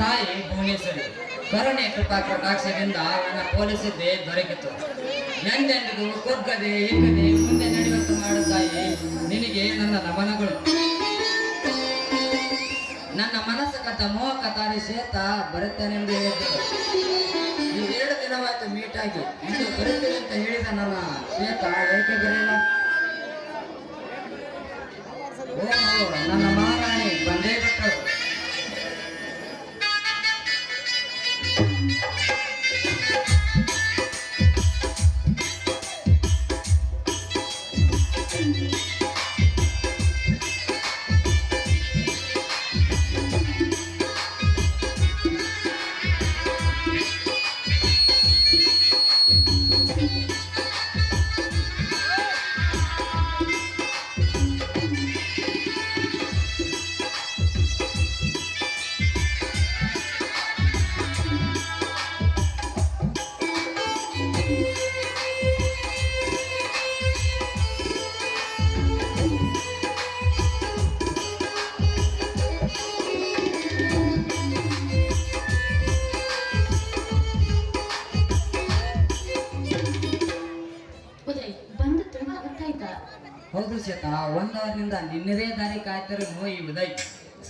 ತಾಯಿ ಭುವನೇಶ್ವರಿ ಕರುಣೆ ಕೃಪಾ ಕಟಾಕ್ಷದಿಂದ ನನ್ನ ಪೊಲೀಸಿದ್ದೆ ದೊರಕಿತು. ಎಂದೆಂದಿಗೂ ಕುಗ್ಗದೆ ಹಿಕ್ಕದೆ ಮುಂದೆ ನಡೆಯುವಂತೆ ಮಾಡು ತಾಯಿ, ನಿನಗೆ ನನ್ನ ನಮನಗಳು. ನನ್ನ ಮನಸ್ಸು ಕಥ ಮೋಹ ತಾರಿ ಶ್ವೇತ ಬರುತ್ತೇನೆಂದು ಹೇಳಿದ್ದರು. ಈ 2 ದಿನವಾಯ್ತು ಮೀಟಾಗಿ, ಇಂದು ಬರುತ್ತೇನೆ ಅಂತ ಹೇಳಿದ ನನ್ನ ಶ್ವೇತ ಏಕೆ ಬರಲಿಲ್ಲ? ಓ ನನ್ನ ಮಹಾರಾಣಿ ಬಂದೇ ಬಿಟ್ಟರು. ಹೌದು ಶ್ವೇತಾ, 1 ಅವರ್ನಿಂದ ನಿನ್ನದೇ ದಾರಿ ಕಾಯ್ತಿರೋ ಈ ಉದಯ್.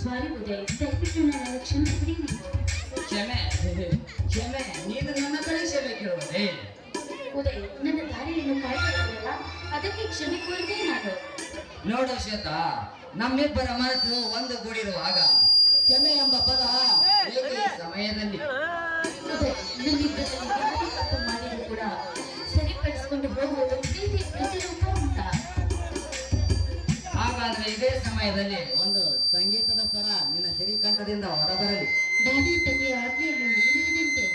ಸಾರಿ ಉದಯ್, ದಯವಿಟ್ಟು ನನ್ನ ಕ್ಷಮಿಸಿರಿ. ಕ್ಷಮೆ ಕ್ಷಮೆ, ನೀನು ನನ್ನ ಕಡೆ ಕ್ಷಮೆ ಕೇಳುವುದೇ? ಉದಯ್, ನನ್ನ ದಾರಿಯನ್ನು ಕಾಯ್ತಿರಲಿಲ್ಲ, ಅದಕ್ಕೆ ಕ್ಷಮೆ ಕೋರಿದೆ ನಾನು. ನೋಡು ಶ್ವೇತಾ, ನಮ್ಮಿಬ್ಬರ ಮನಸ್ಸು ಒಂದು ಗೂಡಿರುವಾಗ ಕ್ಷಮೆ ಎಂಬ ಪದ ಏಕೆ ಈ ಸಮಯದಲ್ಲಿ? ಉದಯ್, ನನ್ನಿಬ್ಬರಲ್ಲಿ ಯಾವುದೇ ತಪ್ಪು ಮಾಡಿದ್ರು ಕೂಡ ಸರಿಪಡಿಸಿಕೊಂಡು ಹೋಗುವುದು ಪ್ರೀತಿ ಪ್ರತಿರೂಪ ಅಂತ. ಹಾಗಾದ್ರೆ ಇದೇ ಸಮಯದಲ್ಲಿ ಒಂದು ಸಂಗೀತದ ಸ್ವರ ನಿನ್ನ ಸಿರಿಕಂಠದಿಂದ ಹೊರಬರಲಿ. ದಾದಿ ತಂದೆಯ ಆಜ್ಞೆಯನ್ನು ಮೀರುವುದಂತೆ.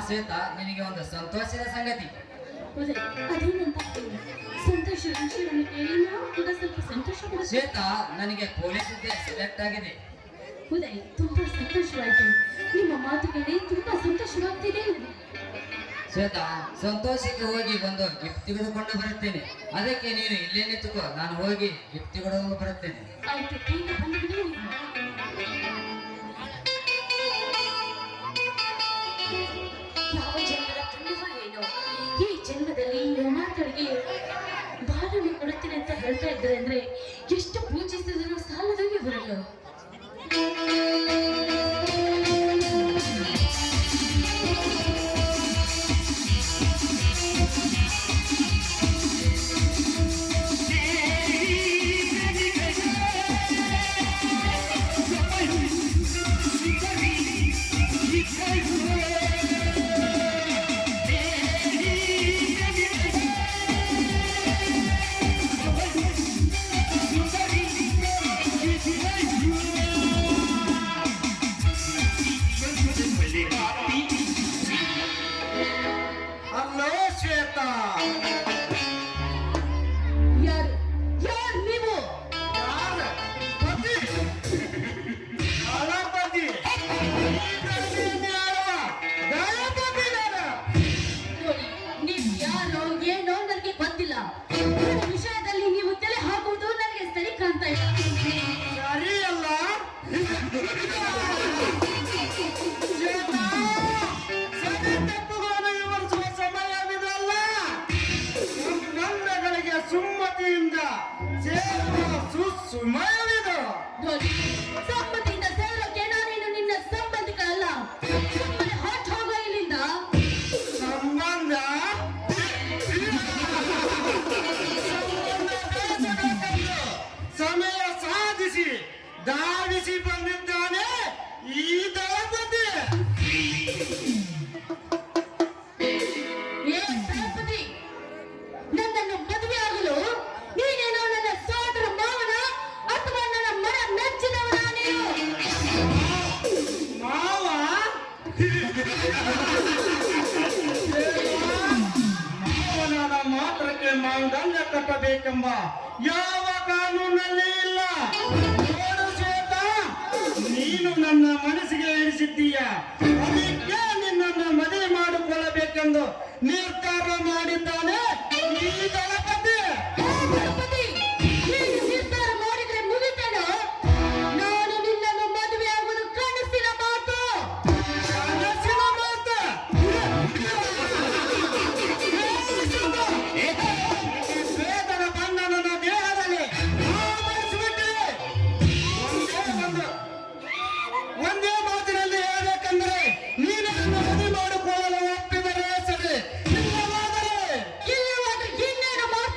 ಶ್ವೇತಾ, ನಿನಗೆ ಒಂದು ಸಂತೋಷದ ಸಂಗತಿ. ಹೌದಾ? ಅದೇನಂತ ಹೇಳಿ. ಸಂತೋಷ ವಿಷಯವನ್ನು ಕೇಳಿ ನಾವು ಕೂಡ ಸ್ವಲ್ಪ ಸಂತೋಷ ಪಡುತ್ತೇವೆ. ಶ್ವೇತಾ, ನನಗೆ ಪೊಲೀಸ್ ಹುದ್ದೆ ಸೆಲೆಕ್ಟ್ ಆಗಿದೆ. ಉದಯ್, ತುಂಬಾ ಸಂತೋಷವಾಯಿತು. ನಿಮ್ಮ ಮಾತು ಕೇಳಿ ತುಂಬಾ ಸಂತೋಷವಾಗ್ತಿದೆ. ಶ್ವೇತಾ, ಸಂತೋಷಕ್ಕೆ ಹೋಗಿ ಒಂದು ಗಿಫ್ಟ್ ತೆಗೆದುಕೊಂಡು ಬರುತ್ತೇನೆ. ಅದಕ್ಕೆ ನೀನು ಇಲ್ಲೇ ನಿಂತುಕೋ, ನಾನು ಹೋಗಿ ಗಿಫ್ಟ್ ತೆಗೆದುಕೊಂಡು ಬರುತ್ತೇನೆ. ಆಯ್ತು, ಬೇಗ ಬಂದ್ಬಿಡಿ. ಯಾವ ಜನ್ಮದ ಪುಣ್ಯವೋ ಏನೋ, ಈ ಜನ್ಮದಲ್ಲಿ ಅನಾಥರಿಗೆ ಬಾಳನ್ನು ಕೊಡುತ್ತೇನೆ ಅಂತ ಹೇಳ್ತಾ ಇದ್ದಾರೆ ಅಂದ್ರೆ ಎಷ್ಟು ಪೂಜಿಸಿದ್ರು ಸಾಲದು ಇವರನ್ನು. ಹಲೋ ಶ್ವೇತಾ, ಯಾರು ಯಾರು ನೀವು? ಯಾರ ಪತಿ? ದಳಪತಿ. ದಳಪತಿ ನಾನು. ನೋಡಿ, ನೀವು ಯಾರೋ ಏನೋ ನನಗೆ ಗೊತ್ತಿಲ್ಲ. ಈ ವಿಷಯದಲ್ಲಿ ನೀವು ತಲೆ ಹಾಕುವುದು ನನಗೆ ಸರಿ ಕಾಣ್ತಾ ಇಲ್ಲ. ಸರಿಯಲ್ಲ ಶ್ವೇತಾ, ಸರಿ ತಪ್ಪುಗಳನ್ನು ವಿವರಿಸುವ ಸಮಯವಿದಲ್ಲ. ನನ್ನಗಳಿಗೆ ಸುಮ್ಮತಿಯಿಂದ ಸೇರುವ ಸುಸಮಯವಿದು. ನೋಡಿ, ಸಂಬಂಧಿಯಿಂದ ಸೇರೋಕೆ ನಾನೇನು ನಿನ್ನ ಸಂಬಂಧಿಕರಲ್ಲ. ಸುಮ್ಮನೆ ಹೊರಟು ಹೋಗೋ ಇಲ್ಲಿಂದ. ಸಂಬಂಧ ಬೆಳೆಸಬೇಕೆಂದು ಸಮಯ ಸಾಧಿಸಿ ಧಾವಿಸಿ ಬಂದಿದ್ದಾನೆ ಈ ದಳಪತಿ. ಏ ದಳಪತಿ, ನನ್ನನ್ನು ಮದುವೆ ಆಗಲು ನೀನೇನೋ ನನ್ನ ಸೋದರ ಮಾವನ ಅಥವಾ ನನ್ನ ಮನ ಮೆಚ್ಚಿದವನ ನೀನು? ಮಾವ ಮಾವನಾದ ಮಾತ್ರಕ್ಕೆ ಮಾಂಗಲ್ಯ ಕಟ್ಟಬೇಕೆಂಬ ಯಾವ ಕಾನೂನಲ್ಲಿ ಇಲ್ಲ. ನೋಡು ಶ್ವೇತಾ, ನೀನು ನನ್ನ ಮನಸ್ಸಿಗೆ ಇರಿಸಿದ್ದೀಯ. ಅದಕ್ಕೆ ನಿನ್ನನ್ನು ಮದುವೆ ಮಾಡಿಕೊಳ್ಳಬೇಕೆಂದು ನಿರ್ಧಾರ ಮಾಡಿದ್ದಾನೆ ಈ ದಳಪತಿ. ದಳಪತಿ, ನೀನು ನಿರ್ಧಾರ ಮಾಡಿದ್ರೆ ಮುಗಿತೇನೋ? ನಾನು ನಿನ್ನನ್ನು ಮದುವೆ ಆಗುವುದು ಕನಸಿನ ಮಾತು. ಕನಸಿನ ಮಾತು. ಶ್ವೇತನ ಬಣ್ಣ ನನ್ನ ದೇಹದಲ್ಲಿ ಆವರಿಸಿಬಿಟ್ಟಿದೆ. ಒಂದೇ ಮಾತಿನಲ್ಲಿ ಹೇಳಬೇಕಂದ್ರೆ, ನೀನು ನನ್ನ ಮದುವೆ ಮಾಡಿಕೊಳ್ಳಲು ಒಪ್ಪಿದರೆ ಸರಿ, ಇಲ್ಲವಾದರೆ ಇಲ್ಲವಾದ್ರೆ ಇನ್ನೇನು ಮಾತು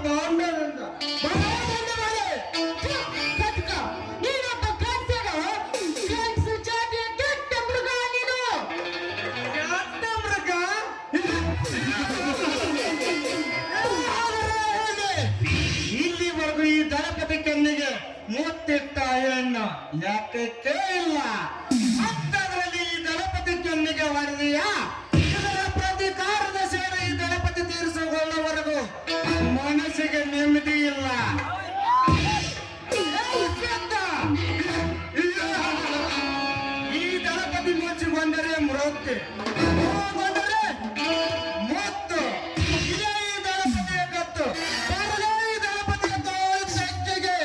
ಬಾಂಡನಿಂದ ಕತ್ಕ, ನೀನೊಬ್ಬ ಗಂಡಸರು, ಗಂಡಸು ಜಾತಿಯ ಕೆಟ್ಟ ಮೃಗ ನೀನು. ಕೆಟ್ಟ ಮೃಗ ಇಲ್ಲಿವರೆಗೂ ಈ ದಳಪತಿ ಕಣ್ಣಿಗೆ ಮುತ್ತಿಟ್ಟ ಹೆಣ್ಣು ಯಾಕೆ ಇಲ್ಲ ಅಂತದ್ರಲ್ಲಿ ಈ ದಳಪತಿ ಕಣ್ಣಿಗೆ ಹೊಡೆದಿಯಾ ಇದರ ಪ್ರತಿಕಾರದ ಸೇವೆ ಈ ದಳಪತಿ ತೀರಿಸಿಕೊಳ್ಳುವವರೆಗೂ ಮನಸ್ಸಿಗೆ ನೆಮ್ಮದಿ ಇಲ್ಲ ಈ ದಳಪತಿ ಮುಚ್ಚಿಕೊಂಡರೆ ಮೃತ್ಯು ಹೋಗೊಂಡರೆ ಮುತ್ತು ಇದೇ ಈ ದಳಪತಿಯ ಕತ್ತು ಬರಲೇ ಈ ದಳಪತಿಯ ತೋಳು ಶಕ್ತಿಗೆ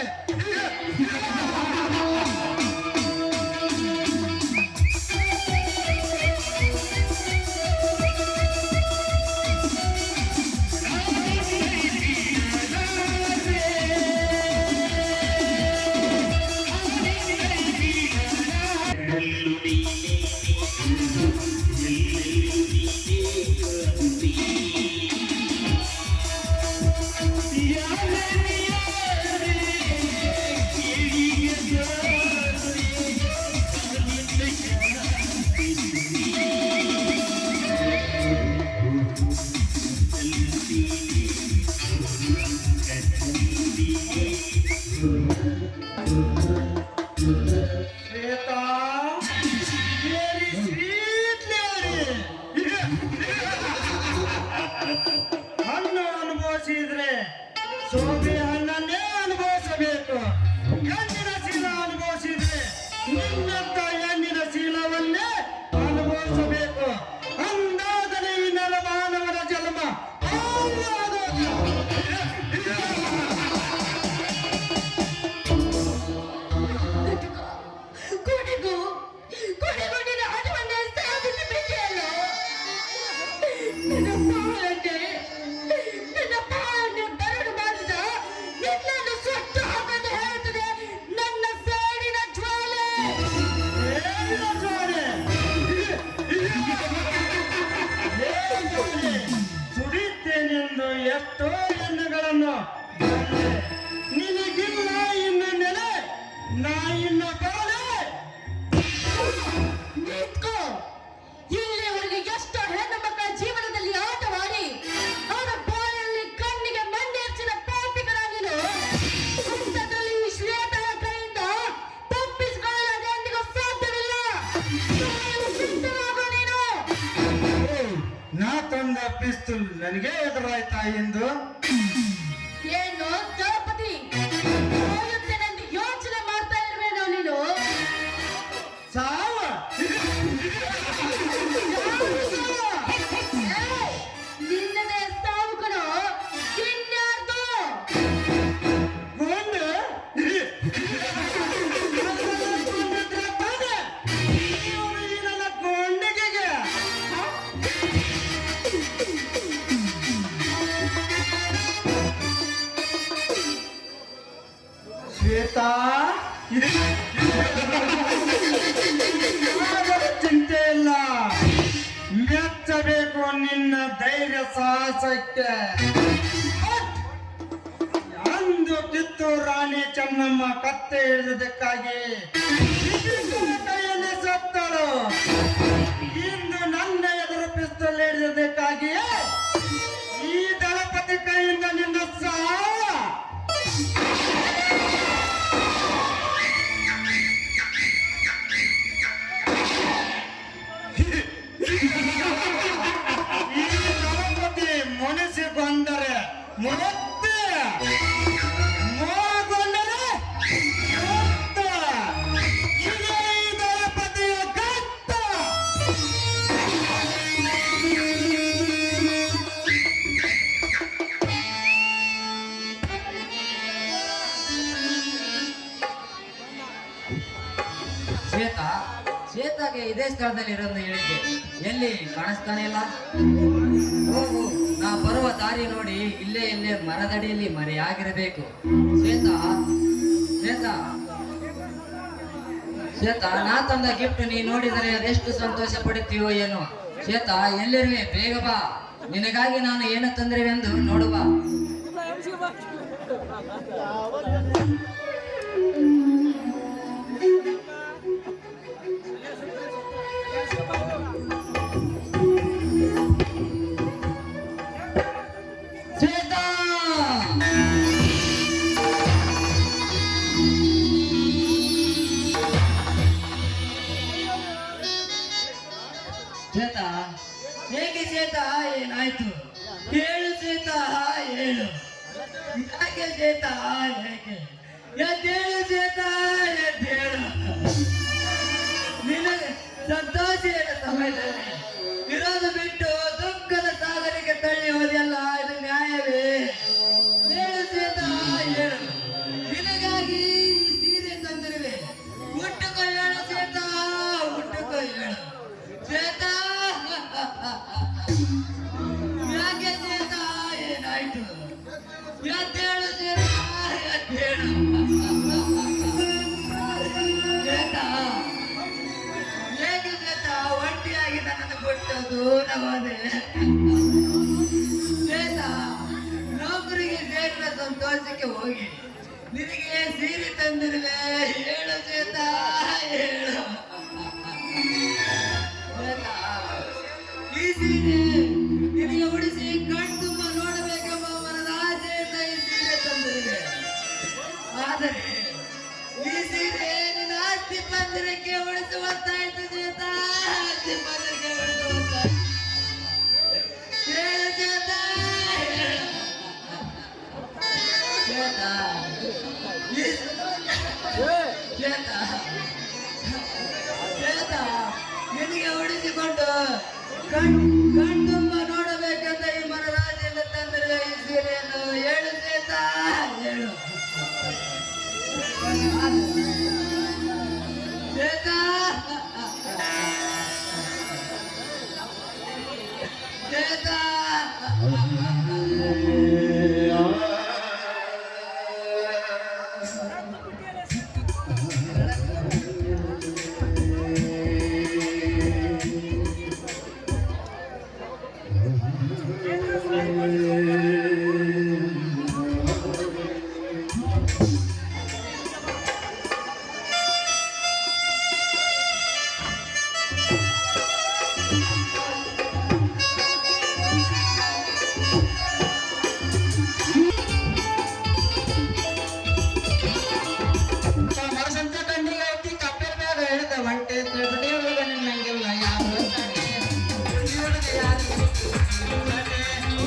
ಶ್ವೇತಾ ವೆರಿ ಸ್ವೀಟ್ ಲೇಡಿ ಹಣ್ಣು ಅನುಭವಿಸಿದ್ರೆ ಸೋಬೆ ಹಣ್ಣನ್ನೇ ಅನುಭವಿಸಬೇಕು ಹೆಣ್ಣಿನ ಶೀಲ ಅನುಭವಿಸಿದ್ರೆ ನಿನ್ನಂತ ಹೆಣ್ಣಿನ ಶೀಲವನ್ನೇ ಅನುಭವಿಸಬೇಕು ಅಂದಾಗಲೇ ಈ ನರಮಾನವನ ಜನ್ಮ ಆಗುವುದು. ಕಟುಕ, ಕೊನೆಗೂ ನಿನ್ನ ಹಣವನ್ನೇ ಸಾಧಿಸಿ ಬಿಟ್ಟಿಯಲ್ಲ. ನನ್ನ ಪಾಲನೆ ಬರಡು ಮಾಡಿದ ನಿನ್ನನ್ನು ಸುಟ್ಟು ಹಾಕಲು ಹೇಳುತ್ತದೆ ನನ್ನ ಸೇಡಿನ ಜ್ವಾಲೆ. ಏನಿಲ್ಲ ಜೋಡಿ. ಏನ್ ಜೋಡಿ? ಸುಡಿತೇನೆಂದು ಎಷ್ಟೋ ಹೆಣ್ಣುಗಳನ್ನು ಬಲ್ಲೆ. ನಿನಗಿಲ್ಲ ಇನ್ನು ನೆಲೆ ನಾ ಇನ್ನು ಬರಲೆ ನಿಂತ್ಕೋ. ಇಲ್ಲಿವರೆಗೆ ಎಷ್ಟೋ ಹೆಣ್ಣು ಮಕ್ಕಳ ಜೀವನದಲ್ಲಿ ಆಟವಾಡಿ ಅವರ ಬಾಯಲ್ಲಿ ಕಣ್ಣಿಗೆ ಮಣ್ಣೇರ್ಚಿದ ಪಾಪಿಗಳ ನೀನು ಅಂಥದ್ರಲ್ಲಿ ಈ ಶ್ವೇತಳ ಕೈಯಿಂದ ತಪ್ಪಿಸಿಕೊಳ್ಳಲು ಎಂದಿಗೂ ಸಾಧ್ಯವಿಲ್ಲ. ಸಾಯಲು ಸಿದ್ಧವಾಗು ನೀನು. ನಾ ತಂದ ಪಿಸ್ತೂಲ್ ನನಗೆ ಎದುರಾಯ್ತಾ ಎಂದು ಏನು ದಳಪತಿ, ಸಾಯುತ್ತೇನೆಂದು ಯೋಚನೆ ಮಾಡ್ತಾ ಇರುವೇನೋ ನೀನು? ಸಾವ ನಿನ್ನದೇ ಸಾವು ಕಣೋ, ಇನ್ಯಾರ್ದು? ಗೊಂಡು ಗೊಂಡಿದ್ರೆ ತಾನೆ ಇವ್ರು ಈ ನನ್ನ ಗೊಂಡಿಗೆಗೆ ಶ್ವೇತಾ ಯಾವಾಗ ಚಿಂತೆ ಇಲ್ಲ ಮೆಚ್ಚಬೇಕು ನಿನ್ನ ಧೈರ್ಯ ಸಾಹಸಕ್ಕೆ ಅಂದು ಕಿತ್ತೂರು ರಾಣಿ ಚೆನ್ನಮ್ಮ ಕತ್ತೆ ಹಿಡಿದಕ್ಕಾಗಿ ಕೈಯಲ್ಲಿ ಸತ್ತಳು ಇಂದು ನನ್ನ ಎದುರು ಪಿಸ್ತೂಲ್ ಹಿಡಿದಕ್ಕಾಗಿಯೇ ಈ ದಳಪತಿ ಕೈಯಿಂದ ನಿನ್ನ ಸಾವ ಈ ದಳಪತಿ ಮುನಿಸಿಕೊಂಡರೆ ಮುತ್ತೆ ಮೋಗೊಂಡರೆ ಮುತ್ತ. ಇದೇ ಈ ದಳಪತಿಯ ಕತ್ತ. ಶ್ವೇತಾ ಶ್ವೇತಾಗೆ ಇದೇ ಸ್ಥಳದಲ್ಲಿ ಇರೋದು ಹೇಳಿದ್ದೆ, ಎಲ್ಲಿ ಕಾಣಿಸ್ತಾನೆ ಇಲ್ಲ. ಹೋಗು, ನಾ ಬರುವ ದಾರಿ ನೋಡಿ ಇಲ್ಲೇ ಮರದಡಿಯಲ್ಲಿ ಮರೆಯಾಗಿರಬೇಕು. ಶ್ವೇತಾ ಶ್ವೇತಾ ಶ್ವೇತಾ, ನಾ ತಂದ ಗಿಫ್ಟ್ ನೀ ನೋಡಿದರೆ ಅದೆಷ್ಟು ಸಂತೋಷ ಪಡುತ್ತೀವೋ ಏನೋ. ಶ್ವೇತಾ, ಎಲ್ಲಿರುವೆ? ಬೇಗ ಬಾ, ನಿನಗಾಗಿ ನಾನು ಏನು ತಂದಿರುವೆಂದು ನೋಡುವ. ಶ್ವೇತಾ ಶ್ವೇತಾ ಹೇಗೆ ಶ್ವೇತಾ ಏನಾಯ್ತು ಹೇಳು ಶ್ವೇತಾ ಹೇಳು ಯಾಕೆ ಶ್ವೇತಾ ಹೇಗೆ ಎದ್ದೇಳು ಶ್ವೇತಾ ಎದ್ದೇಳು ನಿನಗೆ ಸಂತೋಷ ಸಮಯದಲ್ಲಿ ವಿರೋಧ ಬಿಟ್ಟು ದುಃಖದ ಸಾಗರಕ್ಕೆ ತಳ್ಳಿ ಹೋದೆಯಲ್ಲ ಇದು ನ್ಯಾಯವೇ ಹೇಳು ಶ್ವೇತಾ ಹೇಳು ನಿನಗಾಗಿ ಈ ಸೀರೆ ತಂದಿರುವೆ ಉಟ್ಟುಕೊ ಹೇಳು ಶ್ವೇತಾ ಉಟ್ಟುಕೊ ಹೇಳು ಶ್ವೇತಾ ಯಾಕೆ ಶ್ವೇತಾ ಏನಾಯ್ತು ಎದ್ದೇಳು ಶ್ವೇತಾ ಎದ್ದೇಳು ಶ್ವೇತಾ ಹೇಗೆ ಶ್ವೇತಾ ಒಂಟಿಯಾಗಿ ನನ್ನನ್ನು ಬಿಟ್ಟು ದೂರ ಹೋದೆ ಶ್ವೇತಾ ನೌಕರಿಗೆ ಸೇರಿದ ಸಂತೋಷಕ್ಕೆ ಹೋಗಿ ನಿನಗೆ ಸೀರೆ ತಂದಿರುವೆ ಹೇಳು ಶ್ವೇತಾ ಹೇಳು ಶ್ವೇತಾ ಈ ಸೀರೆ ನಿನಗೆ ಉಡಿಸಿ ಕಣ್ ತುಂಬ ನೋಡಬೇಕೆಂಬ ಮನದ ಆಸೆಯಿಂದ ಈ ಸೀರೆ ತಂದಿರುವೆ ಆದರೆ ಈ ಸೀರೆ ನಿನ್ನ ಆಸ್ತಿ ಪಂಜರಕ್ಕೆ ಉಳಿಸುವಂತಾಯ್ತು ಶ್ವೇತಾ ಆಸ್ತಿ ಪಂಜರಕ್ಕೆ ಉಳಿಸುವಂತಾಯ್ತು ಹೇಳು ಶ್ವೇತಾ ಹೇಳು ಶ್ವೇತಾ ಶ್ವೇತಾ ಶ್ವೇತಾ ನಿನಗೆ ಉಳಿಸಿಕೊಂಡು ಕಣ್ತುಂಬ ನೋಡಬೇಕಂತ ಈ ಮನರಾಜೆಯಿಂದ ತಂದಿರುವ ಈ ಸೀರೆಯನ್ನು ಹೇಳು ಶ್ವೇತಾ ಹೇಳು ಶ್ವೇತಾ ಶ್ವೇತಾ ಮರಸಂತ ಕಣ್ಣಿಗೆ ಐತಿ ಕಪ್ಪೆಲ್ ಮ್ಯಾಗ ಹೇಳ್ದ ಒಂಟೆ ಬಿಡಿ ಹುಡುಗ ನಿನ್ನಂಗಿಲ್ಲ ಯಾರು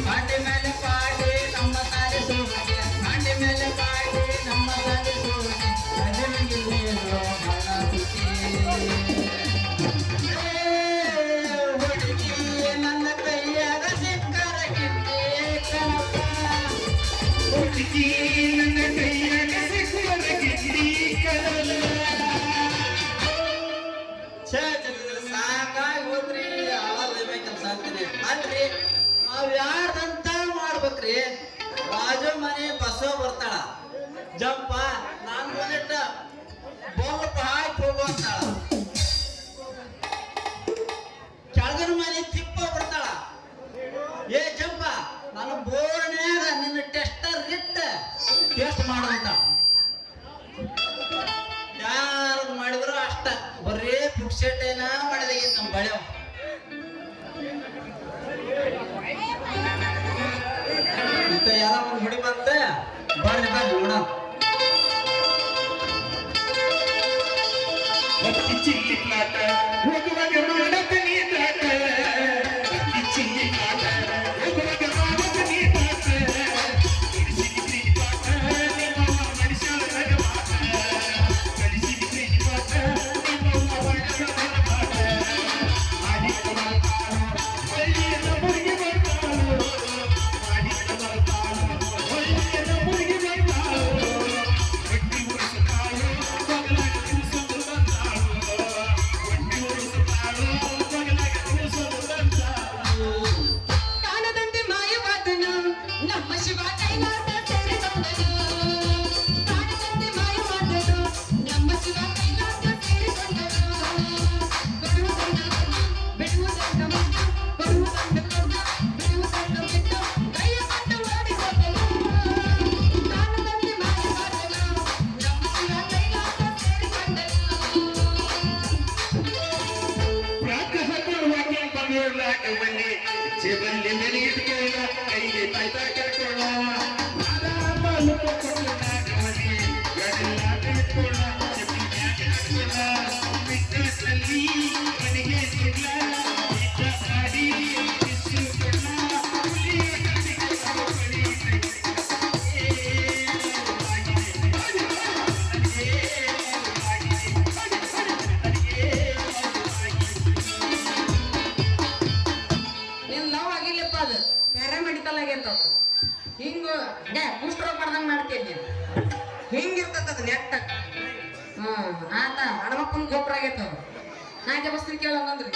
ಪಾಟಿ ಮೇಲೆ ಪಾಟಿ ನಮ್ಮ ಸಾರಿ ಸೋಗೆ ಪಾಟಿ ಮೇಲೆ ಪಾಟಿ ನಮ್ಮ ಸಾರಿ ಸೋಗೆ ಅದರಂಗಿಲ್ಲೇನೋ ಬಹಳ ಖುಷಿ ಹುಡುಗಿ ನನ್ನ ಕೈಯಾಗ ಸಿಕ್ಕರ ಗಿಟ್ಟಿ ಕಣಪ್ಪ ಹುಡುಗಿ ನನ್ನ ಕೈಯಾಗ ಸಿಕ್ಕರ ಗಿಟ್ಟಿ ಸಾಕಾಗಿ ಹೋದ್ರಿ ಕೆಲಸ ಅಂತೀನಿ ಅಲ್ರಿ ನಾವ್ ಯಾರ್ದಂತ ಮಾಡ್ಬೇಕ್ರಿ ಬಾಜು ಮನೆ ಬಸವ ಬರ್ತಾಳ ಜಂಪ ನಾನ್ ಒಂದಿಟ್ಟ ಬೋಲ್ಪ ಹಾಕಿ ಹೋಗುವಂತಾಳ ಕೆಳಗನ ಮನೆ ತಿಪ್ಪ ಬರ್ತಾಳ ಏ ಜಂಪ ನಾನು ಬೋರ್ನ್ಯಾಗ ನಿನ್ನ ಟೆಸ್ಟರ್ ಇಟ್ಟ ಟೆಸ್ಟ್ ಮಾಡೋದಂತ ಯಾರು ಮಾಡಿದ್ರು ಅಷ್ಟ ಬರೀ ಪುಕ್ಷಟೇನ ಮಾಡಿದಾಗಿತ್ತು ನಮ್ಮ ಬಳೆವ ಇಂತ ಎಲ್ಲ ಒಂದು ಹುಡಿ ಬಂತೆ ಬರ್ರಿ ಬರ್ರಿ ನೋಡ ಚಿಲ್ಲಿ ಪ್ಲಾಟ ಹೋಗುವಾಗ ಮಾಡಕ ನೀಟಾಟ ಚಿಲ್ಲಿ ಪ್ಲಾಟ ಹೋಗುವಾಗ ಮಾಡಕ ನೀಟಾಟ ಕಳಿಸಿದ್ರಿ ಪಾಟ ನಿಮ್ಮ ಮನುಷ್ಯರ ಪಾಟ ಕಳಿಸಿದ್ರಿ ಪಾಟ ನಿಮ್ಮ ಮನುಷ್ಯರ ಪಾಟ ಆಡಿದ ಬರ್ತಾನೋ ಒಳ್ಳೆಯ ಮುರುಗಿ ಬರ್ತಾನೋ ಆಡಿದ ಬರ್ತಾನೋ ಒಳ್ಳೆಯ ಮುರುಗಿ ಬರ್ತಾನೋ ಒಟ್ಟಿ ಉಳಿಸುತ್ತಾಳೋ ಬಗಲಾಗ ತಿಳಿಸೋದು ಬಂದಾಳೋ ಒಟ್ಟಿ ಉಳಿಸುತ್ತಾಳೋ ಬಗಲಾಗ ತಿಳಿಸೋದು ಬಂದಾಳೋ ಕಾಣದಂತೆ ಮಾಯವಾದನು ನಮ್ಮ ಶಿವ ಕೈಲಾಸ ಸೇರಿಕೊಂಡನು ಕಾಣದಂತೆ ಮಾಯವಾದನು ನಮ್ಮ ಶಿವ ಕೈಲಾಸ ಸೇರಿಕೊಂಡನು ಬಿಡುವುದನ್ನು ಬಿಟ್ಟು ಕೈಯ ಕೊಟ್ಟು ಓಡಿ ಹೋದನು ಹಿಂಗ ಕುಷ್ಟ್ರೋಗ ಮಾಡ್ದಂಗ ಮಾಡ್ತೀನಿ ನೀನು ಹಿಂಗಿರ್ತದ ಅದು ನೆಟ್ಟ ಆತ ಹಣಮಪ್ಪನ ಗೋಪುರ ಆಗೈತ ಅದು ನಾಕೆ ಬಸ್ತೀನಿ ಕೇಳಂಗಂದ್ರಿ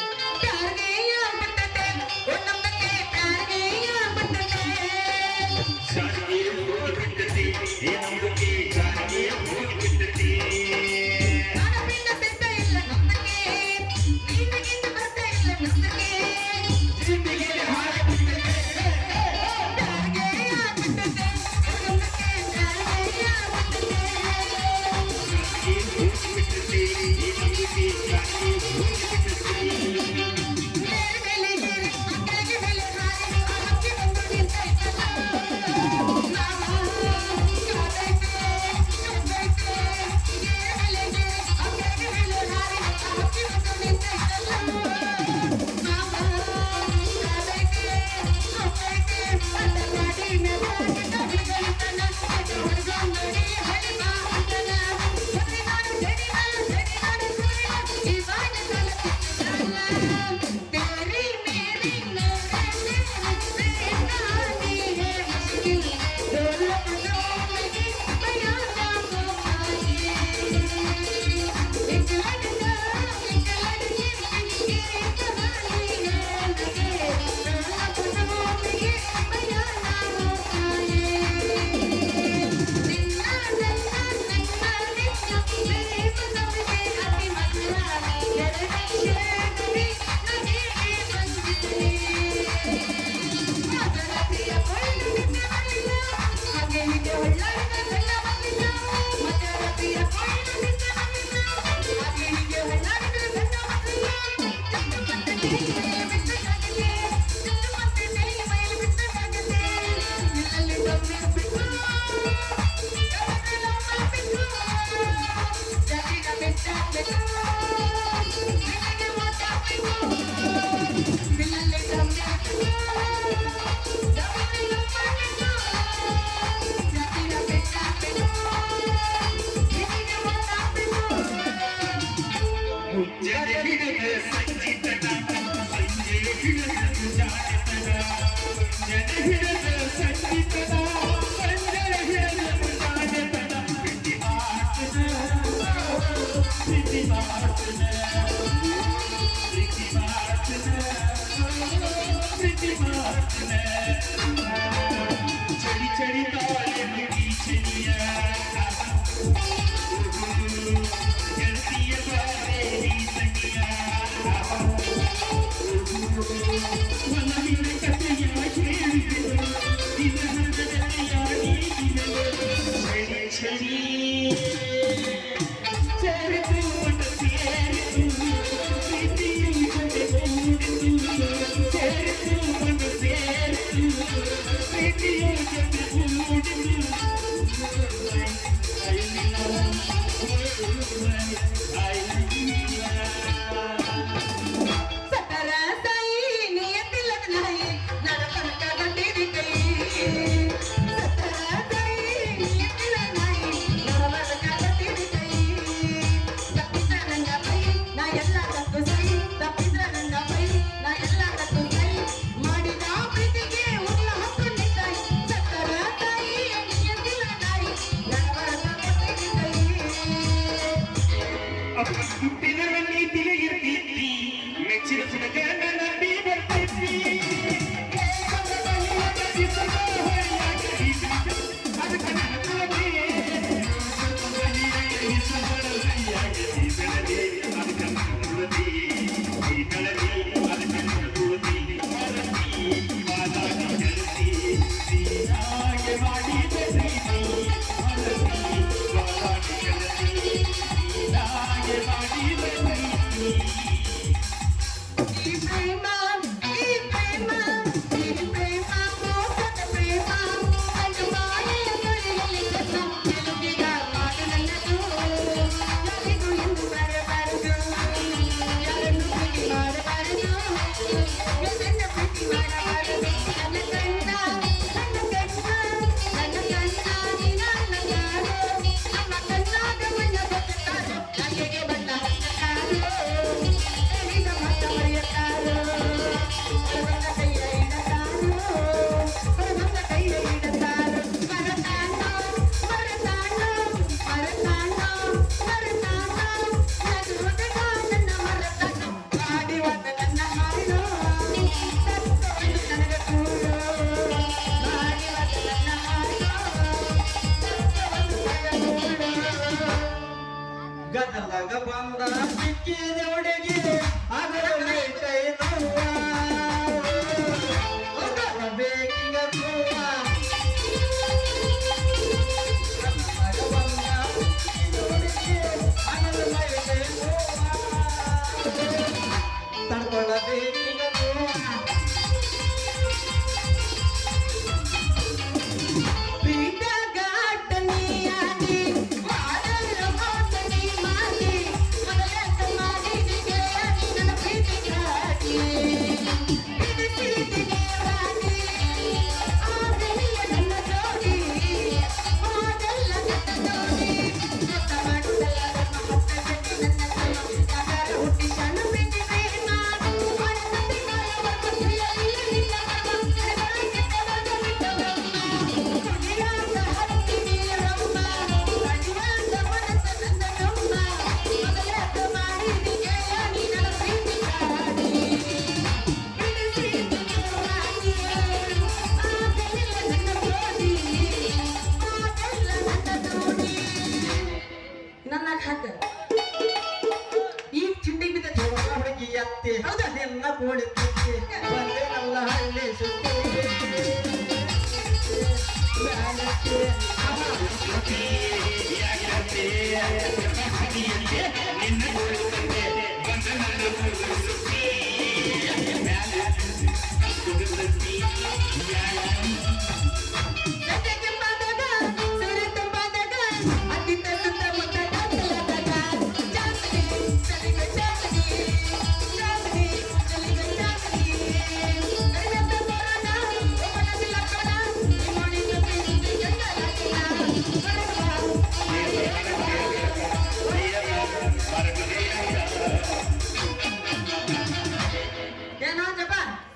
ಏನೋ ಜಪ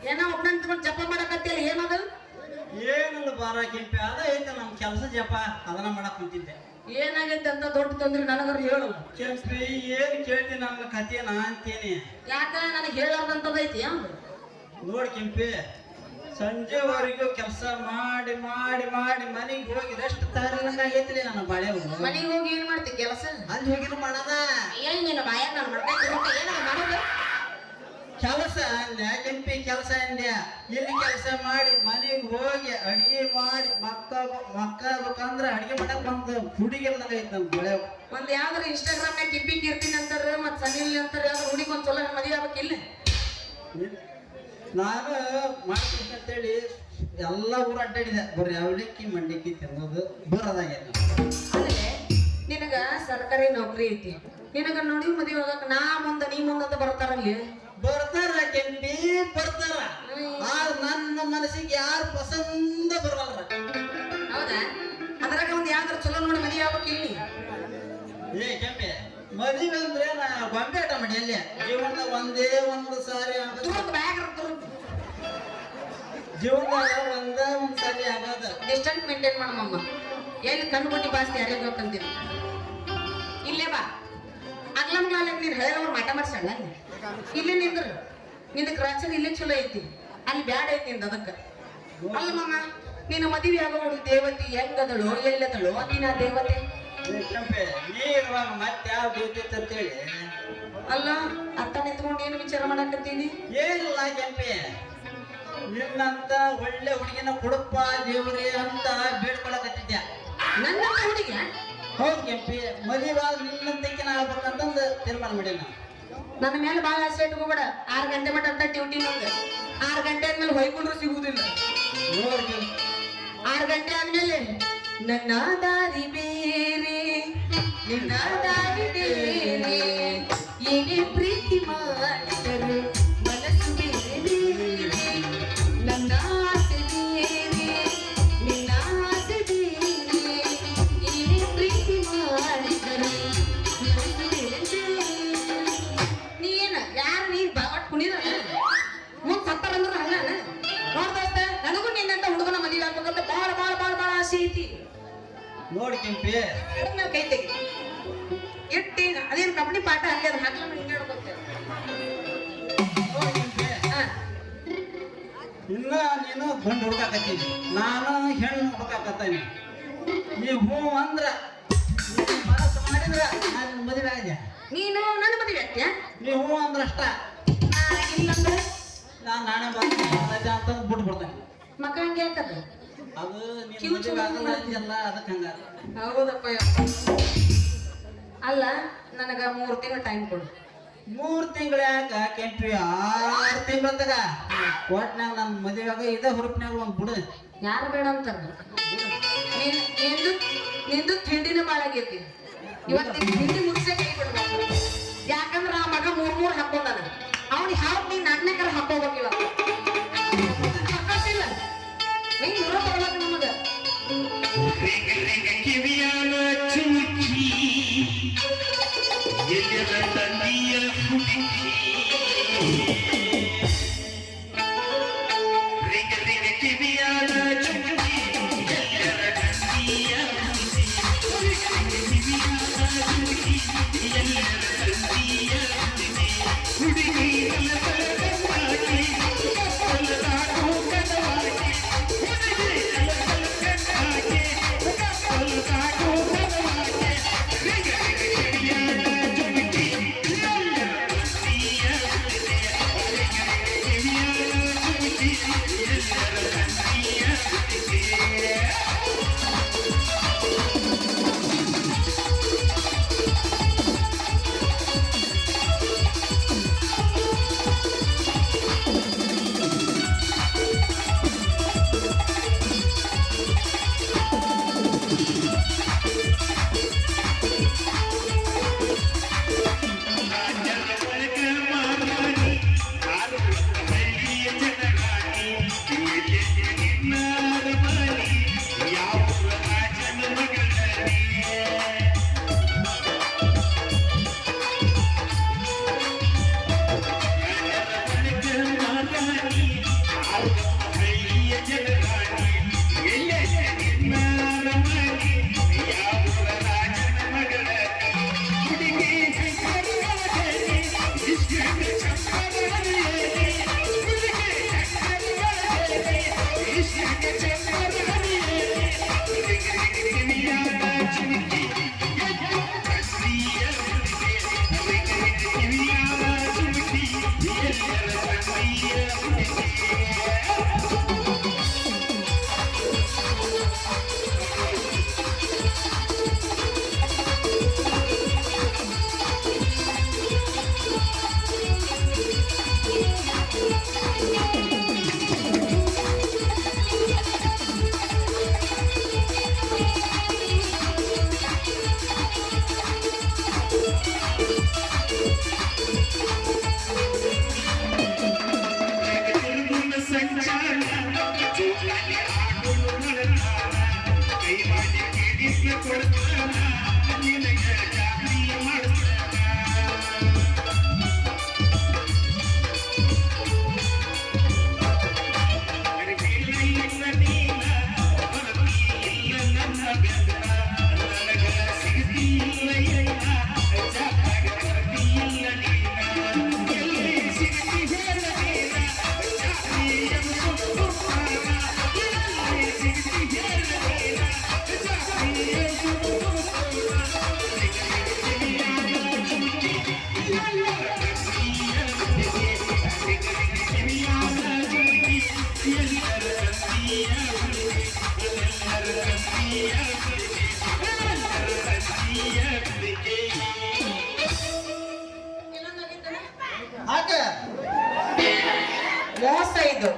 ಏನೋ ಒಬ್ಬ ನಿಂತ್ಕೊಂಡು ಜಪ ಮಾಡಕತ್ತಿಲ್ಲ ಏನದು ಏನಿಲ್ಲ ಬಾರ ಕೆಂಪಿ ಅದ ಐತೆ ನಮ್ ಕೆಲಸ ಜಪ ಅದನ್ನ ಮಾಡಕ್ ಕುಂತಿದ್ದೆ. ಏನಾಗೈತೆ ಅಂತ ದೊಡ್ಡ ತೊಂದ್ರೆ ನನಗರು ಹೇಳು ಕೆಂಪಿ ಏನ್ ಕೇಳ್ತೀನಿ ನನ್ನ ಕಥೆನ ಅಂತೀನಿ. ಯಾಕ ನನಗೆ ಹೇಳಾರ್ದಂತದೈತಿ ಯಾವ್ದು ನೋಡ್ ಕೆಂಪಿ, ಸಂಜೆವರೆಗೂ ಕೆಲಸ ಮಾಡಿ ಮಾಡಿ ಮಾಡಿ ಮನೆಗೆ ಹೋಗಿ ರೆಸ್ಟ್ ತರದಂಗಾಗೈತಿ ನನ್ನ ಬಾಳೆ. ಮನೆಗೆ ಹೋಗಿ ಏನ್ ಮಾಡ್ತಿ ಕೆಲಸ ಅಲ್ಲಿ ಹೋಗಿನ ಮಾಡದ ಏನ್ ನಿನ್ನ ಬಾಯ ನಾನು ಮಾಡ್ಬೇಕು ಏನ ಮಾಡೋದು ಕೆಲಸ ಅಂದ್ಯ ಕೆಂಪಿ, ಕೆಲಸ ಅಂದ್ಯ. ಇಲ್ಲಿ ಕೆಲಸ ಮಾಡಿ ಮನೆಗೆ ಹೋಗಿ ಅಡಿಗೆ ಮಾಡಿ ಮಕ್ಕಬೇಕಂದ್ರ ಅಡಿಗೆ ಮಾಡಕ್ ಒಂದು ಹುಡುಗಿರ್ದಂಗೈತಿ ನನ್ ಬಾಳೆ. ಒಂದ್ ಯಾವ್ದಾರ ಇನ್ಸ್ಟಾಗ್ರಾಮ್ನಾಗ ಕಿಪ್ಪಿ ಕೀರ್ತಿನ ಅಂತಾರ ಮತ್ ಸನಿಲ್ ಅಂತಾರ ಯಾವ್ದಾರ ಹುಡುಗಿ ಒಂದ್ ಚಲೋ ಮದುವೆ ಆಗ್ಬೇಕಿಲ್ಲ ನಾನು ಮಾಡ್ತೀನಿ ಅಂತೇಳಿ ಎಲ್ಲ ಊರು ಅಡ್ಡಾಡಿದೆ. ಬರ್ರಿ ಅವಲಿಕ್ಕಿ ಮಂಡಿಕ್ಕಿ ತಿನ್ನೋದು ಬರೋದಾಗೈತೆ. ಆದ್ರೆ ನಿನಗ ಸರ್ಕಾರಿ ನೌಕರಿ ಐತಿ, ನಿನಗ ನೋಡಿ ಮದುವೆ ಹೋಗಕ್ ನಾ ಮುಂದ ನೀ ಮುಂದಂತ ಬರ್ತಾರಲ್ಲಿ ಬರ್ತಾರ ಕೆಂಪಿ ಬರ್ತಾರ. ಆದ್ರೆ ನನ್ನ ಮನಸ್ಸಿಗೆ ಯಾರು ಪಸಂದ ಬರಲ್ಲ. ಹೌದಾ ಅದ್ರಾಗ ಒಂದ್ ಯಾವ್ದಾರ ಚಲೋ ನೋಡಿ ಮದುವೆ ಆಗ್ಬೇಕಿಲ್ಲ ಏ ಕೆಂಪಿ, ಮದುವೆ ಅಂದ್ರೆ ನಾ ಗೊಂಬೆ ಆಟ ಮಾಡಿ ಅಲ್ಲಿ ಜೀವನದಾಗ ಒಂದೇ ಒಂದು ಸಾರಿ ಆಗೋದು. ಜೀವನದಾಗ ಒಂದೇ ಒಂದ್ ಸಾರಿ ಆಗೋದು. ಡಿಸ್ಟೆನ್ಸ್ ಮೇಂಟೈನ್ ಮಾಡಮ್ಮ. ಎಲ್ಲಿ ಕಣ್ಣು ಬಟ್ಟಿ ಬಾಸ್ತಿ ಯಾರೇ ಬೇಕಂತೀನಿ ಇಲ್ಲೇ ಬಾ ಅಗ್ಲಮ್ಗ್ಲಾಲ ನೀನ್ ಹೇಳೋರು ಮಾಟ ಮಾಡ್ಸಣ್ಣ ಇಲ್ಲೇ ನಿಂದ್ರು ನಿಂದ ಕ್ರಾಚರ್ ಇಲ್ಲೇ ಚಲೋ ಐತಿ ಅಲ್ಲಿ ಬ್ಯಾಡ ಐತಿ ನಿಂದ ಅದಕ್ಕ ಅಲ್ಲ ಮಮ್ಮ ನೀನು ಮದುವೆ ಆಗೋ ದೇವತೆ ಹೆಂಗದಳು ಎಲ್ಲದಳು ನೀನ ದೇವತೆ ಏ ಕೆಂಪಿ, ನೀ ಇರುವಾಗ ಮತ್ತೆ ಯಾವ ದೇವತೆ ಅಂತೇಳಿ ಅಲ್ಲ ಅತ್ತ ನಿಂತ್ಕೊಂಡು ಏನು ವಿಚಾರ ಮಾಡಕತ್ತೀನಿ ಏನಿಲ್ಲ ಕೆಂಪಿ, ನಿನ್ನಂತ ಒಳ್ಳೆ ಹುಡುಗಿನ ಕೊಡಪ್ಪ ದೇವ್ರಿ ಅಂತ ಬೇಡ್ಕೊಳಕತ್ತಿದ್ದೆ. ನನ್ನ ಹುಡುಗಿ ಹೌದು ಕೆಂಪಿ, ಮದುವೆವಾಗ ನಿನ್ನಂತಕ್ಕೆ ನಾ ಆಗ್ಬೇಕಂತಂದು ತೀರ್ಮಾನ ಮಾಡಿ ನಾನು. ನನ್ನ ಮೇಲೆ ಭಾಳ ಆಸೆ ಇಟ್ಕೋಬೇಡ 6 ಗಂಟೆ ಮಟ್ಟ ಅಂತ ಡ್ಯೂಟಿ ನಂಗೆ 6 ಗಂಟೆ ಆದ್ಮೇಲೆ ಹೊಯ್ಕೊಂಡ್ರು ಸಿಗುವುದಿಲ್ಲ. ನೋಡಿ ಕೆಂಪಿ, 6 ಗಂಟೆ ಆದ್ಮೇಲೆ ನನ್ನ ದಾರಿ ಬೇರೆ ನಿನ್ನ ದಾರಿ ಬೇರೆ ಏನೇ ಪ್ರೀತಿ ಮಾಡಿದರು ಮನಸ್ಸು ಬೇರೆ ಬೇರೆ ನನ್ನ ಆಸೆ ಬೇರೆ ನಿನ್ನ ಆಸೆ ಬೇರೆ ಏನೇ ಪ್ರೀತಿ ಮಾಡಿದರು ಮನಸ್ಸು ಬೇರೆ ಬೇರೆ ನೀನ ಯಾರು ನೀನ್ ಬಾವಟ್ ಕುಣಿದ ಮುಂದ್ ಸತ್ತಾರಂದ್ರ ಹಂಗಾನ ನೋಡ್ದೋಸ್ತ ನನಗೂ ನಿನ್ನಂತ ಹುಡುಗನ ಮದುವೆ ಆಗ್ಬೇಕಂತ ಬಾಳ ಬಾಳ ಬಾಳ ಬಾಳ ಆಸೆ ಐತಿ ನೋಡಿ ಕೆಂಪಿ, ನಾವು ಕೈ ತೆಗಿ ಇಟ್ಟಿ ಅದೇನು ಕಂಪ್ನಿ ಪಾಠ ಅಲ್ಲಿ ಅದು ಹಾಕ್ಲ ಹಿಂಗೆ ಹೇಳ್ಕೊತೇವೆ ನೋಡಿ ಕೆಂಪಿ, ಇನ್ನ ನೀನು ಗಂಡು ಹುಡುಕಾಕತ್ತೀನಿ, ನಾನು ಹೆಣ್ಣು ಹುಡುಕಾಕತ್ತೀನಿ. ನೀ ಹೂ ಅಂದ್ರ ನೀ ಮನಸ್ಸು ಮಾಡಿದ್ರ ನಾನು ಮದುವೆ ಆಗಿದೆ. ನೀನು ನನ್ನ ಮದುವೆ ಆಗ್ತೀಯ ನೀ ಹೂ ಅಂದ್ರಷ್ಟ ಇಲ್ಲಂದ್ರೆ ನಾನೇ ಬರ್ತೀನಿ ಅಂತಂದು ಬಿಟ್ಟು ಬಿಡ್ತೇನೆ. ಮಕ್ಕ ಹಂಗೆ ಯಾಕದ ಅದು ನೀನು ಮದುವೆ ಆಗಲ್ಲ ಅಂದ್ಯಲ್ಲ, ಅದಕ್ಕೆ ಹಂಗಾರ. ಹೌದಪ್ಪ ಅಲ್ಲ ನನಗ 3 ತಿಂಗಳು ಟೈಮ್ ಕೊಡು 3 ತಿಂಗಳ ಯಾಕ ಕೆಂಪಿ, 6 ತಿಂಗಳ ತಗ ಒಟ್ನಾಗ ನನ್ನ ಮದುವೆಯಾಗ ಇದ ಹುರುಪ್ನಾಗ ಒಂದು ಬಿಡು. ಯಾರು ಬೇಡ ಅಂತಾರ ನಿಂದು ತಿಂಡಿನ ಬಾಳಾಗೈತಿ ಇವತ್ತಿನ ತಿಂಡಿ ಮುಗಿಸೇ ಕೈ ಬಿಡ್ಬೇಕು. ಯಾಕಂದ್ರ ಆ ಮಗ 3 ಹಾಕೊಂಡಾನ ಅವ್ನಿಗೆ ಹಾಕ್ ನೀನ್ ನನ್ನಕರ ಹಾಕೋಬೇಕು ಇವತ್ತು ಹಾಕಿಲ್ಲ ನೀನ್ ಮುರ ಬರ್ಬೇಕು ನಮಗ ಕಿವಿಯಾನ ಚುಚ್ಚಿ ಎಲ್ಲರ ತಂದಿಯ ಹುಡುಕಿ ರಿಂಗ ರಿಂಗ ಕಿವಿಯಾನ ಚುಚ್ಚಿ ಎಲ್ಲರ ತಂದಿಯ ಹುಡುಕಿ ಕಿವಿಯಾನ ಚುಚ್ಚಿ ಎಲ್ಲರ ತಂದಿಯ ಹುಡುಕಿ ಕಿಸ್ನ ಕೊಡ್ತಾನ ನಿನಗೆ ಚಾಕರಿ ಮಾಡ್ತಾನ ಇಲ್ಲ ನೀನ ಇಲ್ಲ ನನ್ನ ಬೆನ್ನ ನನಗ ಸಿಗತಿಲ್ಲ ಇಲ್ಲ ಜಾಗ ಬರ್ತಿಲ್ಲ ನೀನ ಎಲ್ಲಿ ಸಿಗತಿ ಹೇಳ ನೀನ ಜಾತಿಯ ಸುತ್ತಾನ ಎಲ್ಲಿ ಸಿಗತಿ ಹೇಳ ನೀನ ಜಾತಿಯ ಹಾಗೆ ಮೋಸ ಇದು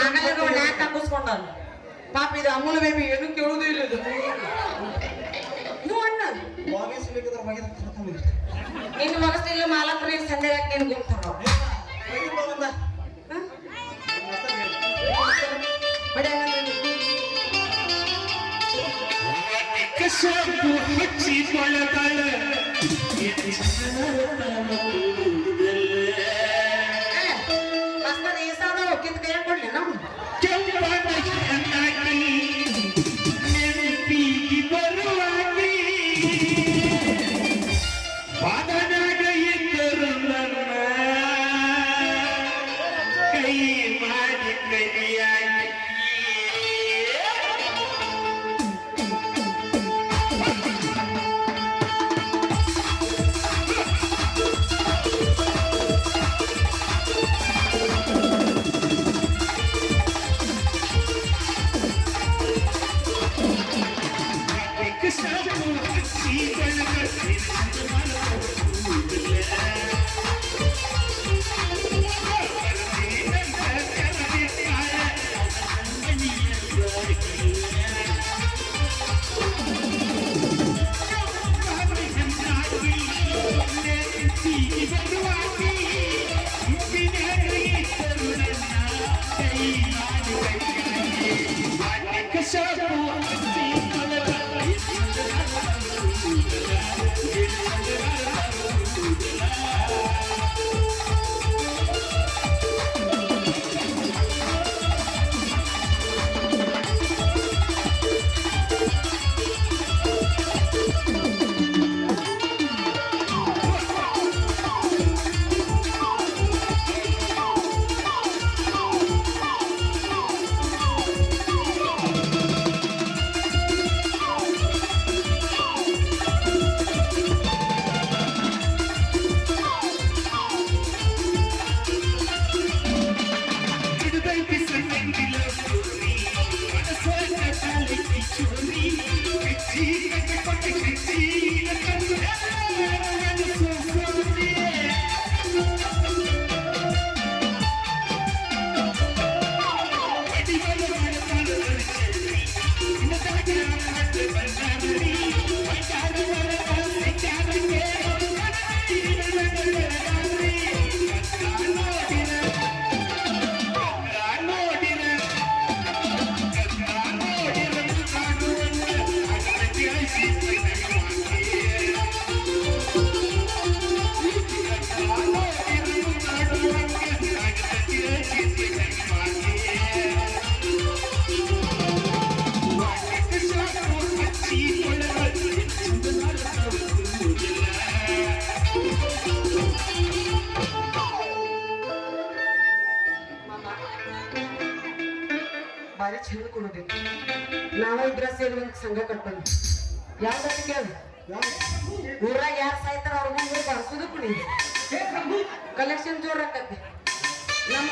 ಆಮೇಲೆ ನೋಡಿ ಯಾಕೆ ಹಾಕಿಸ್ಕೊಂಡ ಪಾಪ ಇದು ಅಮೂಲ ಬೇಬಿ ಏನು ಕೇಳುವುದೂ ಇಲ್ಲ ಇದು ನೀವು ಅಣ್ಣ ವಾಗಿಸ್ಬೇಕಿದ್ರೆ ಬಗ್ಗೆ ನಿನ್ನ ಮಗಸ್ತಿಲ್ಲ ಮಾಲಕರು ನೀನು ಸಂಜೆ ಯಾಕೆ ನೀನು ಗುಪ್ತಾರ ಬಡಿ ಕಸಬು ಹಚ್ಚಿಕೊಳ್ಳತಾಳ ಮಸ್ತಾದ ಈಸಾದವ ಕಿತ್ ಕೈ ಕೊಡ್ಲಿ ನಾವು ಕೆಂಪಾದ ಚೆನ್ನಾಗಿ ನೆನಪಿಗೆ ಬರುವಾಗಿ ಪಾದನಾಗ ಇದ್ದರು ನನ್ನ ಕೈ ಮಾಡಿ ಕೈಯಾಗಿ ಭಾರಿ ಚಂದ ಕೊಡಬೇಕು ನಾವ ಇದ್ರ ಸೇರಿ ಒಂದು ಸಂಘ ಕಟ್ಕೊಂಡು ಯಾವ್ದಾದ್ರು ಕೇಳು ಊರಾಗ ಯಾರು ಸಾಯ್ತಾರ ಅವ್ರ ಮುಂದೆ ಬರ್ಸೋದಕ್ಕೂ ನೀನು ಕಲೆಕ್ಷನ್ ಜೋರ್ ಆಕತ್ತೆ ನಮ್ಮ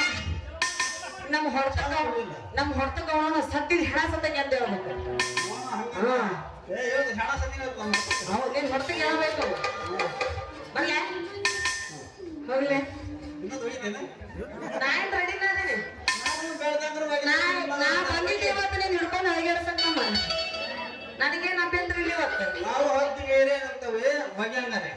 ನಮ್ಮ ಹೊರತ ಗೌಣ ಸತ್ತಿದ ಹೆಣ ಸತ್ತಾಗ ಅಂತ ಹೇಳ್ಬೇಕು ಹೌದು ನೀನ್ ಹೊರತಿಗೆ ಹೇಳ್ಬೇಕು ಬರ್ಲೆ ಹೋಗ್ಲೆ ನಾ ಏನ್ ರೆಡಿನ ಅದೇನೆ ನಾ ಬಂದಿದ್ದೆ ಇವತ್ತು ನೀನ್ ಹಿಡ್ಕೊಂಡು ಅಳಗೇಡ್ಸಕ್ಕಮ್ಮ ನನಗೇನು ಅಭ್ಯಂತರ ಇಲ್ಲ ಇವತ್ತು ನಾವು ಹೊತ್ತಿಗೆ ಏನೇನಂತವೆ ಬಗೆ ಹಂಗಾರೆ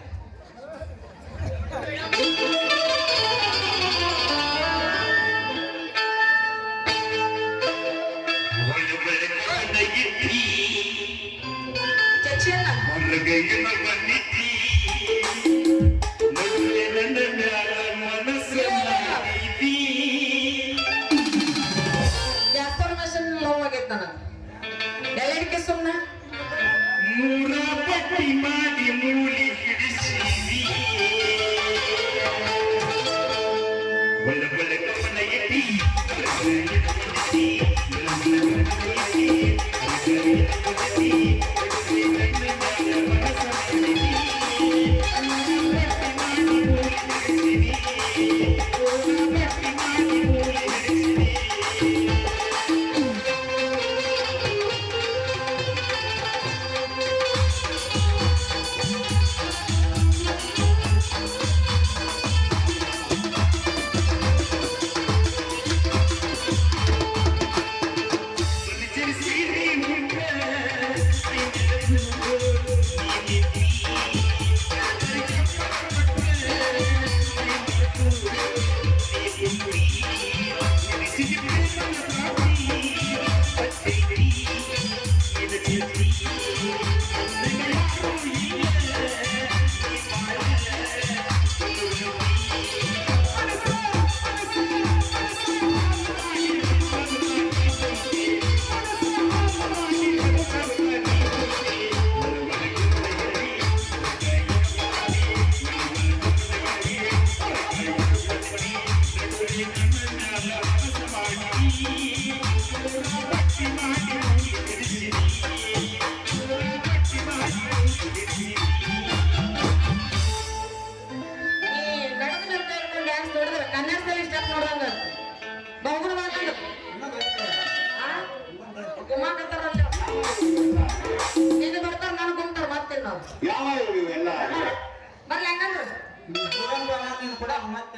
ಮೃಗಯ್ಯನ ಬಂದಿದ್ದಿ ನಡುವೆ ನನ್ನ ಮ್ಯಾಲ ಮನಸ್ಸು ಮಾಡಿದಿ ಟ್ರಾನ್ಸ್ಫಾರ್ಮೇಶನ್ ಲವ್ ಆಗೈತೆ ನನಗೆ ಎಲ್ಲರಿಕೆ ಸುಮ್ಮನೆ ಮೂರ ಪಟ್ಟಿ ಮಾಡಿ ಮೂಲಿ ಹಿಡಿಸಿದಿ ಒಳ್ಳೆ ಒಳ್ಳೆ ಗಮನ ಎತ್ತಿ ಡ್ಯಾನ್ಸ್ ನೋಡಿದ್ರೆ ಕನ್ನಡದಲ್ಲಿ ಸ್ಟೆಪ್ ನೋಡುವಂಗ ಬಹುಗುಣ ಮಾಡ್ಕೊಂಡು ಗುಮ್ಮಾಕತ್ತಾರಲ್ಲ ಇದು ಬರ್ತಾರ ನಾನು ಗುಮ್ತಾರ ಮತ್ತೆ ನಾವು ಯಾವ ಇವೆಲ್ಲ ಬರ್ಲಿ ಹಂಗಂದ್ರು ಕೂಡ ಮತ್ತೆ